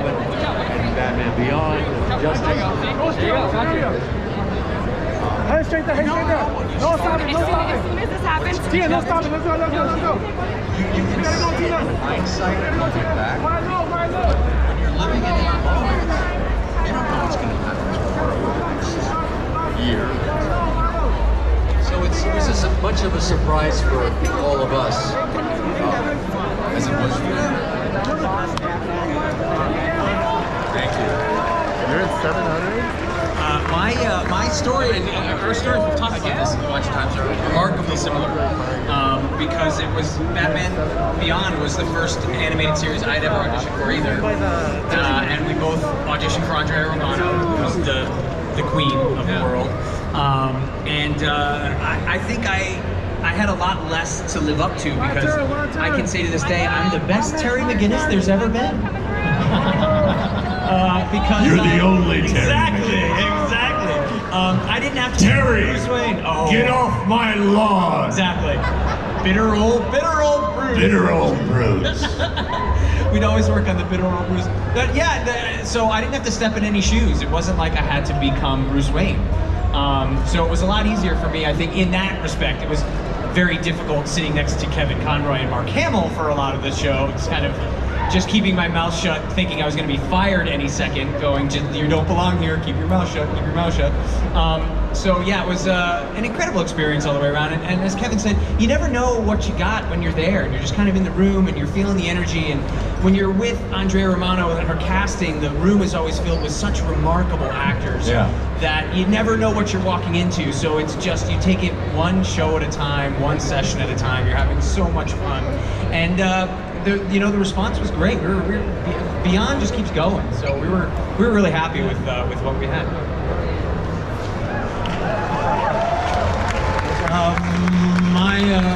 and Batman Beyond, Justice. Head straight there, head straight there. No stopping, no stopping. As soon as this happens, Tia, no stopping. Let's go, let's go, let's go. You can see the hindsight looking back. When you're living in a moment, you don't know what's going to happen tomorrow, next year. So it was as much of a surprise for all of us as it was for you. Thank you. You're at 700? My story and our story, we've talked about this a bunch of times, are remarkably similar because it was Batman Beyond was the first animated series I'd ever auditioned for either, and we both auditioned for Andrea Romano, who was the queen of the world, I think I had a lot less to live up to because I can say to this day I'm the best Terry McGinnis there's ever been. Because You're the only Terry exactly. I didn't have to Terry, Bruce Wayne. Oh. Get off my lawn. Exactly. Bitter old Bruce. Bitter old Bruce. We'd always work on the bitter old Bruce. But yeah, so I didn't have to step in any shoes. It wasn't like I had to become Bruce Wayne. So it was a lot easier for me, I think, in that respect. It was very difficult sitting next to Kevin Conroy and Mark Hamill for a lot of the show. It's kind of just keeping my mouth shut, thinking I was going to be fired any second, going, you don't belong here, keep your mouth shut, keep your mouth shut. So yeah, it was an incredible experience all the way around. And as Kevin said, you never know what you got when you're there, and you're just kind of in the room and you're feeling the energy. And when you're with Andrea Romano and her casting, the room is always filled with such remarkable actors that you never know what you're walking into. So it's just, you take it one show at a time, one session at a time. You're having so much fun. And the response was great. We're Beyond just keeps going, so we were really happy with what we had.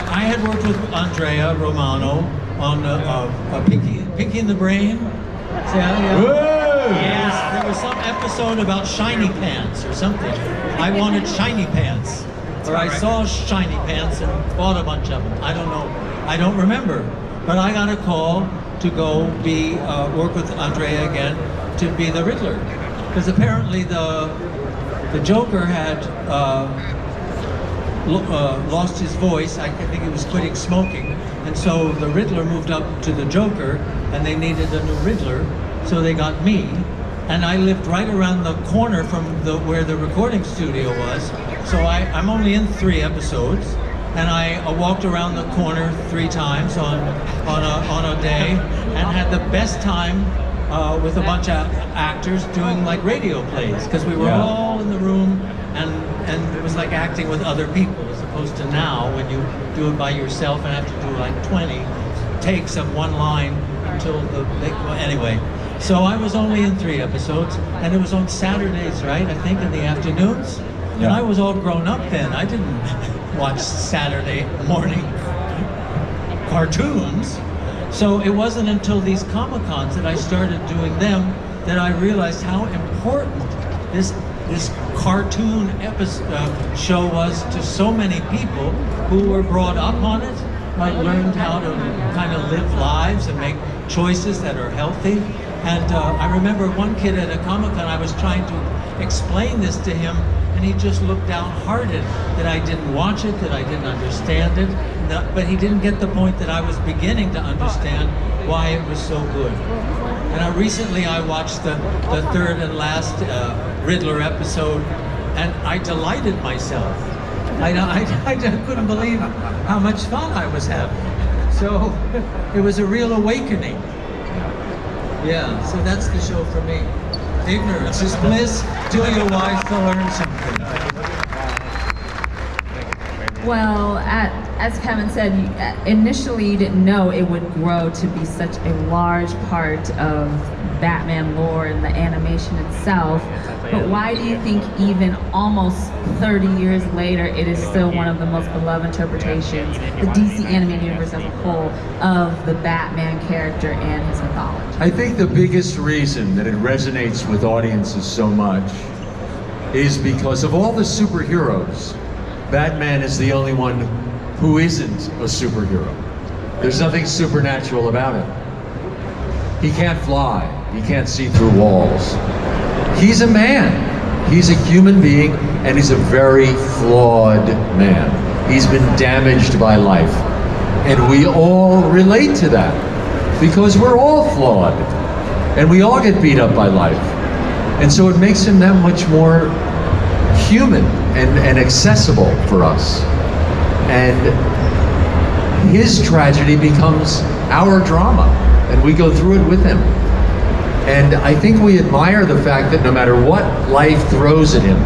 I had worked with Andrea Romano on Pinky and the Brain. Yes, there was some episode about shiny pants or something. I wanted shiny pants, or I saw shiny pants and bought a bunch of them. I don't know. I don't remember. But I got a call to go work with Andrea again to be the Riddler, because apparently the Joker had lost his voice. I think he was quitting smoking, and so the Riddler moved up to the Joker, and they needed a new Riddler, so they got me, and I lived right around the corner from where the recording studio was. So I'm only in 3 episodes. And I walked around the corner 3 times on a day, and had the best time with a bunch of actors doing like radio plays, because we were all in the room, and it was like acting with other people, as opposed to now when you do it by yourself and have to do like 20 takes of one line until anyway. So I was only in 3 episodes, and it was on Saturdays, right? I think in the afternoons. And I was all grown up then. I didn't watch Saturday morning cartoons. So it wasn't until these Comic-Cons that I started doing them that I realized how important this cartoon show was to so many people who were brought up on it, learned how to kind of live lives and make choices that are healthy. And I remember one kid at a Comic-Con, I was trying to explain this to him, and he just looked downhearted that I didn't watch it, that I didn't understand it. But he didn't get the point that I was beginning to understand why it was so good. And recently I watched the 3rd and last Riddler episode, and I delighted myself. I couldn't believe how much fun I was having. So it was a real awakening. Yeah, so that's the show for me. Ignorance is bliss till you're wise to learn something. Well, as Kevin said, initially you didn't know it would grow to be such a large part of Batman lore and the animation itself. But why do you think even almost 30 years later, it is still one of the most beloved interpretations, the DC animated universe as a whole, of the Batman character and his mythology? I think the biggest reason that it resonates with audiences so much is because of all the superheroes, Batman is the only one who isn't a superhero. There's nothing supernatural about him. He can't fly. He can't see through walls. He's a man. He's a human being, and he's a very flawed man. He's been damaged by life. And we all relate to that because we're all flawed and we all get beat up by life. And so it makes him that much more human and accessible for us. And his tragedy becomes our drama, and we go through it with him. And I think we admire the fact that no matter what life throws at him,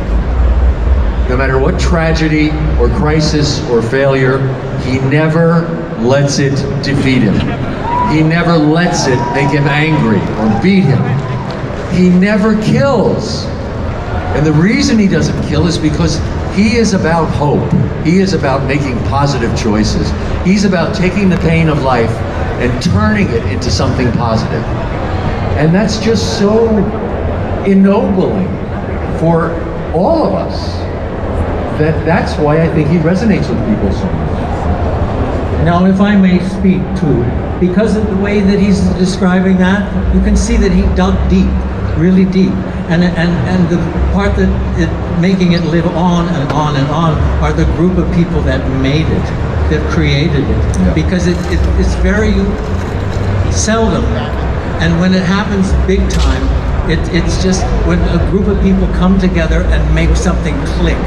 no matter what tragedy or crisis or failure, he never lets it defeat him. He never lets it make him angry or beat him. He never kills. And the reason he doesn't kill is because he is about hope. He is about making positive choices. He's about taking the pain of life and turning it into something positive. And that's just so ennobling for all of us. That's why I think he resonates with people so much. Now, if I may speak too, because of the way that he's describing that, you can see that he dug deep, really deep. And the part that making it live on and on and on are the group of people that made it, that created it. Yeah. Because it's very seldom. And when it happens big time, it's just when a group of people come together and make something click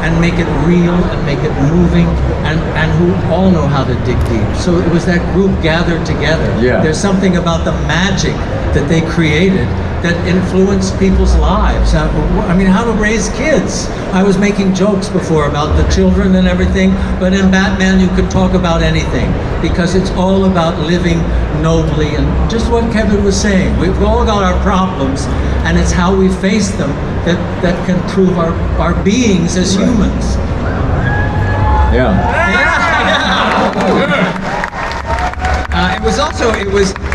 and make it real and make it moving and who all know how to dig deep. So it was that group gathered together. Yeah. There's something about the magic that they created that influenced people's lives. I mean, how to raise kids. I was making jokes before about the children and everything, but in Batman you could talk about anything because it's all about living nobly and just what Kevin was saying. We've all got our problems and it's how we face them that can prove our beings as humans. Yeah.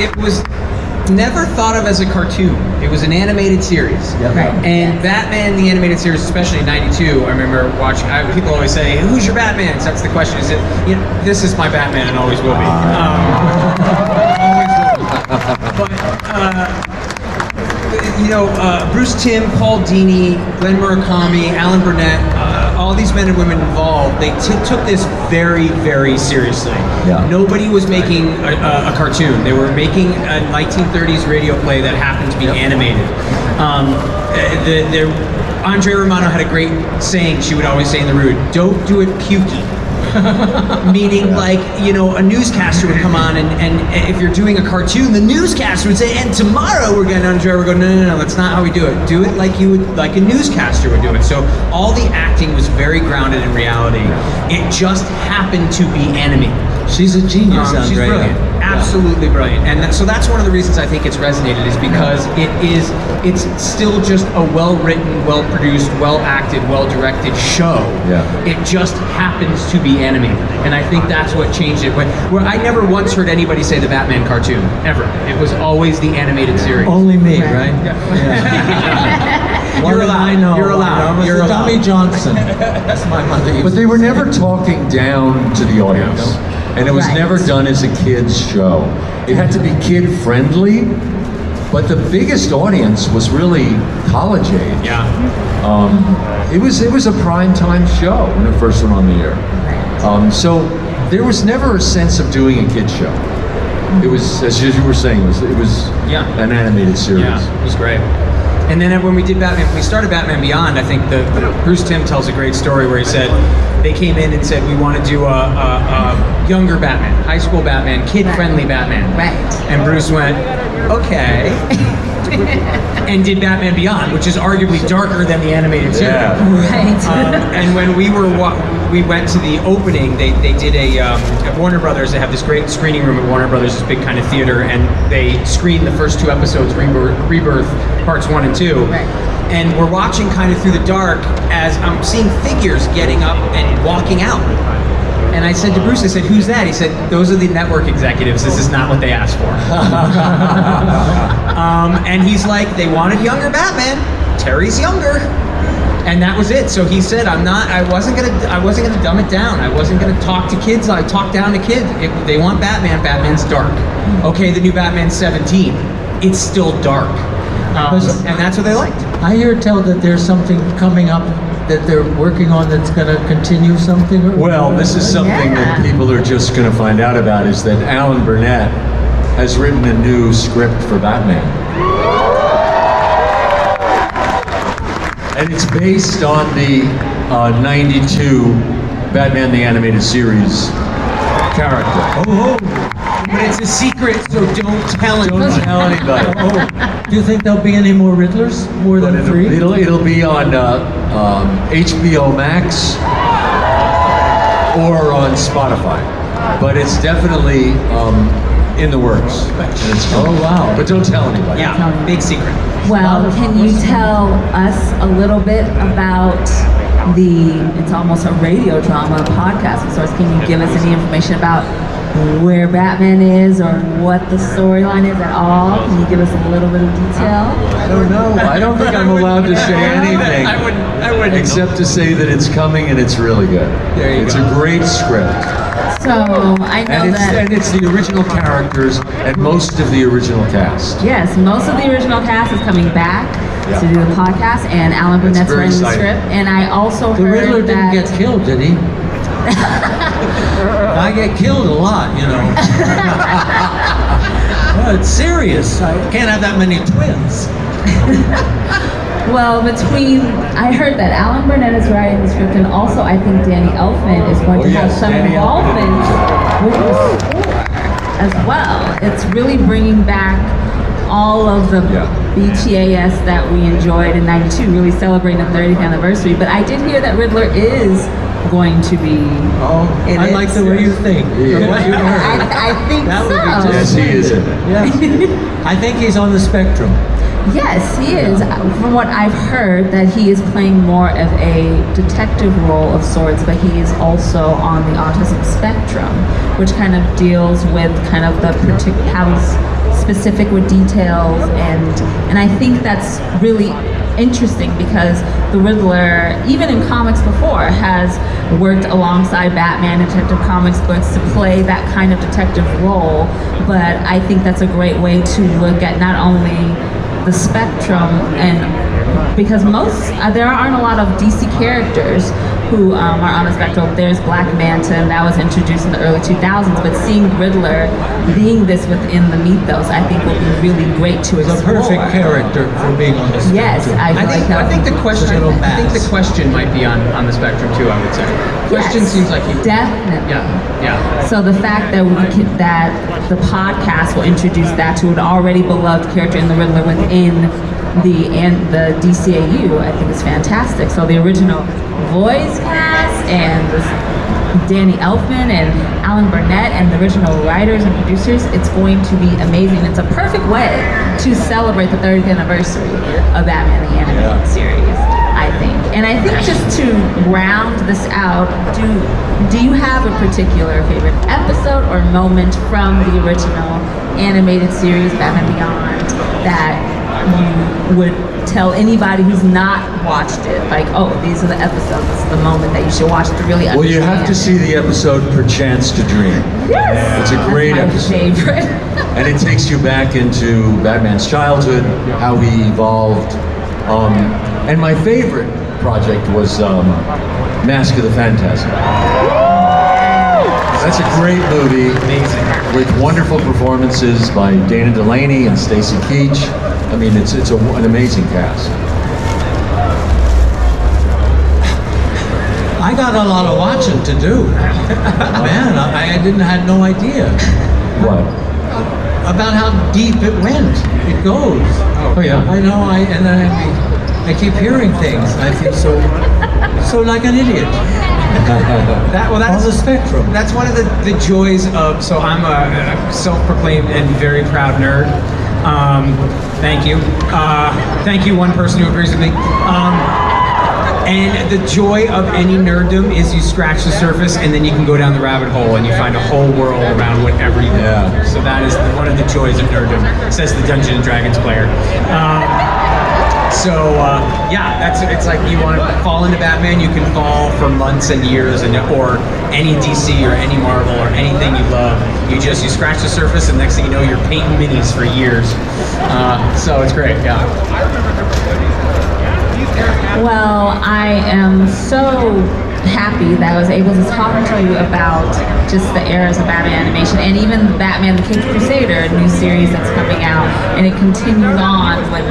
It was never thought of as a cartoon. It was an animated series. Yep. Right. And Batman, the animated series, especially in '92, I remember watching. People always say, "Who's your Batman?" So that's the question. Is it? This is my Batman, and always will be. But Bruce Timm, Paul Dini, Glenn Murakami, Alan Burnett, all these men and women involved, they took this very, very seriously. Yeah. Nobody was making a cartoon. They were making a 1930s radio play that happened to be animated. Andre Romano had a great saying she would always say in the Rude, "Don't do it pukey." Meaning, like, a newscaster would come on, and if you're doing a cartoon, the newscaster would say, "And tomorrow we're going to Andre." We're going, no, that's not how we do it. Do it like a newscaster would do it. So all the acting was very grounded in reality. It just happened to be animated. She's a genius, Andre. She's brilliant, absolutely brilliant, and so that's one of the reasons I think it's resonated is because it's still just a well-written, well-produced, well-acted, well-directed show. Yeah. It just happens to be animated, and I think that's what changed it. Where I never once heard anybody say the Batman cartoon ever. It was always the animated series. Only me, right? You're allowed. I know. You're allowed. You're allowed. Dummy Johnson. That's my mother. But they were never talking down to the audience. And it was Right. never done as a kid's show. It had to be kid-friendly, but the biggest audience was really college age. Yeah. It was a primetime show when it first went on the air. So there was never a sense of doing a kid show. It was, as you were saying, it was Yeah. an animated series. Yeah, it was great. And then when we did Batman, when we started Batman Beyond, I think Bruce Timm tells a great story where he said they came in and said we want to do a younger Batman, high school Batman, kid-friendly Batman. Right. And Bruce went, okay. And did Batman Beyond, which is arguably darker than the animated series. Yeah. Right. And when we went to the opening, they did at Warner Brothers. They have this great screening room at Warner Brothers, this big kind of theater, and they screened the first two episodes, Rebirth parts 1 and 2. Right. And we're watching kind of through the dark as I'm seeing figures getting up and walking out. And I said to Bruce, I said, "Who's that?" He said, "Those are the network executives. This is not what they asked for." And he's like, "They wanted younger Batman. Terry's younger." And that was it. So he said, I wasn't gonna dumb it down. I wasn't gonna talk to kids. I talk down to kids. If they want Batman, Batman's dark. Okay, the new Batman's 17. it's still dark. And that's what they liked. I hear tell that there's something coming up that they're working on that's going to continue something. Well, this is something that people are just going to find out about, is that Alan Burnett has written a new script for Batman. And it's based on the 92 Batman the Animated Series character. But it's a secret, so don't tell anyone. Don't tell anybody. Do you think there'll be any more Riddlers? More than three? It'll be on HBO Max or on Spotify. But it's definitely in the works. And it's coming. Oh, wow. But don't tell anybody. Yeah, big secret. Well, can you tell us a little bit about it's almost a radio drama podcast of sorts. Can you give us any information about where Batman is or what the storyline is at all? Can you give us a little bit of detail? I don't know. I don't think I'm allowed to say anything. I wouldn't. Except to say that it's coming and it's really good. There you it's go. a great script. So I know And it's the original characters and most of the original cast. Yes, most of the original cast is coming back to do the podcast, and Alan Burnett's very writing the exciting. script. And I also The heard Riddler didn't that get killed, did he? I get killed a lot, you know. Well, it's serious. I can't have that many twins. well, I heard that Alan Burnett is writing the script, and also I think Danny Elfman is going to have yes, some Danny involvement with the score as well. It's really bringing back all of the BTAS that we enjoyed in '92, really celebrating the 30th anniversary. But I did hear that Riddler is going to be. I like the way you think. Yeah. From what you heard. I think That would be so. Yes, he is in it. Yes. I think he's on the spectrum. Yes, he is. From what I've heard, that he is playing more of a detective role of sorts, but he is also on the autism spectrum, which kind of deals with kind of the how he's specific with details, and I think that's really interesting because the Riddler, even in comics before, has worked alongside Batman in Detective Comics books to play that kind of detective role. But I think that's a great way to look at not only the spectrum, and because there aren't a lot of DC characters who are on the spectrum. There's Black Manta, and that was introduced in the early 2000s, but seeing Riddler being this within the mythos, I think will be really great to He's explore. a perfect character for being on the spectrum. Yes, I think the question. Little I think the bass. question might be on the spectrum too. I would say. Question Yes, seems like he. definitely. Yeah. So the fact that that the podcast will introduce that to an already beloved character in the Riddler within the DCAU, I think is fantastic. So the original voice cast and Danny Elfman and Alan Burnett and the original writers and producers, it's going to be amazing. It's a perfect way to celebrate the 30th anniversary of Batman the Animated Series, I think. And I think just to round this out, do you have a particular favorite episode or moment from the original animated series, Batman Beyond, that you would tell anybody who's not watched it, like, oh, these are the episodes, this is the moment that you should watch to really understand? Well, you have to see the episode Perchance to Dream. Yes! It's a great That's my episode. favorite. And it takes you back into Batman's childhood, how he evolved. And my favorite project was Mask of the Phantasm. That's a great movie. Amazing. With wonderful performances by Dana Delaney and Stacy Keach. I mean, it's an amazing cast. I got a lot of watching to do. Man, I had no idea What? about how deep it went. It goes. Oh, yeah. I know. I keep hearing things. I feel so like an idiot. On the spectrum. That's one of the joys of. So I'm a self-proclaimed and very proud nerd. Thank you. Thank you, one person who agrees with me. And the joy of any nerddom is you scratch the surface and then you can go down the rabbit hole and you find a whole world around whatever you want. So that is one of the joys of nerddom, says the Dungeons and Dragons player. So yeah, it's like you want to fall into Batman, you can fall for months and years, or any DC or any Marvel or anything you love. You scratch the surface, and next thing you know, you're painting minis for years. So it's great. Yeah. Well, I am so happy that I was able to talk to you about just the eras of Batman animation, and even Batman the Caped Crusader, a new series that's coming out, and it continues on with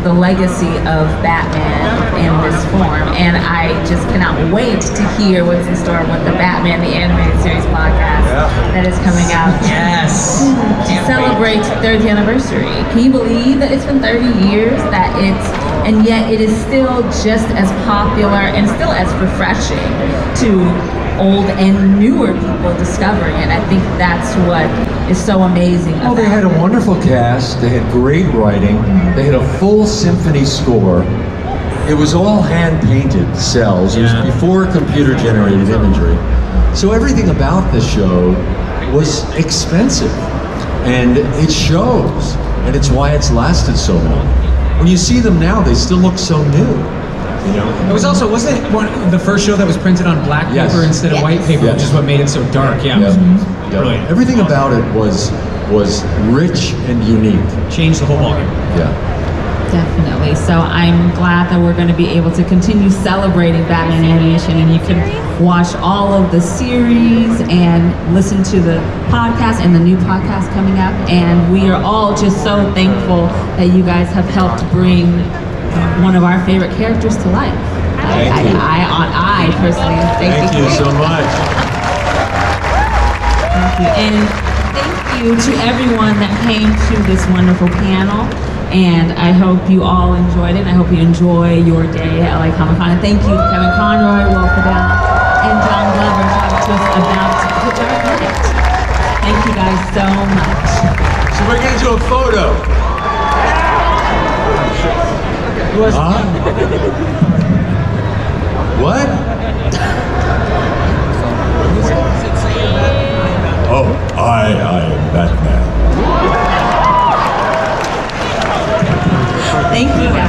the legacy of Batman in this form. And I just cannot wait to hear what's in store with the Batman the Animated Series podcast that is coming out. Yes. To celebrate 30th anniversary. Can you believe that it's been 30 years and yet it is still just as popular and still as refreshing to old and newer people discovering it. I think that's what is so amazing Well, they had a wonderful cast, they had great writing, they had a full symphony score. It was all hand-painted cells. It was before computer-generated imagery. So everything about the show was expensive, and it shows, and it's why it's lasted so long. When you see them now, they still look so new. You know? It was also, wasn't it the first show that was printed on black paper instead of white paper, which is what made it so dark? Yeah. Brilliant. Everything about it was rich and unique. Changed the whole ballgame. Yeah. Definitely. So I'm glad that we're going to be able to continue celebrating Batman animation, and you can watch all of the series and listen to the podcast and the new podcast coming up. And we are all just so thankful that you guys have helped bring one of our favorite characters to life. I personally Thank you so much. Thank you. And thank you to everyone that came to this wonderful panel. And I hope you all enjoyed it. I hope you enjoy your day at LA Comic Con. And thank you to Kevin Conroy, Will Friedle, and John Glover talking to us about The Dark Knight. Thank you guys so much. So we're going to do a photo. Huh? What? Oh, I am Batman. Thank you guys.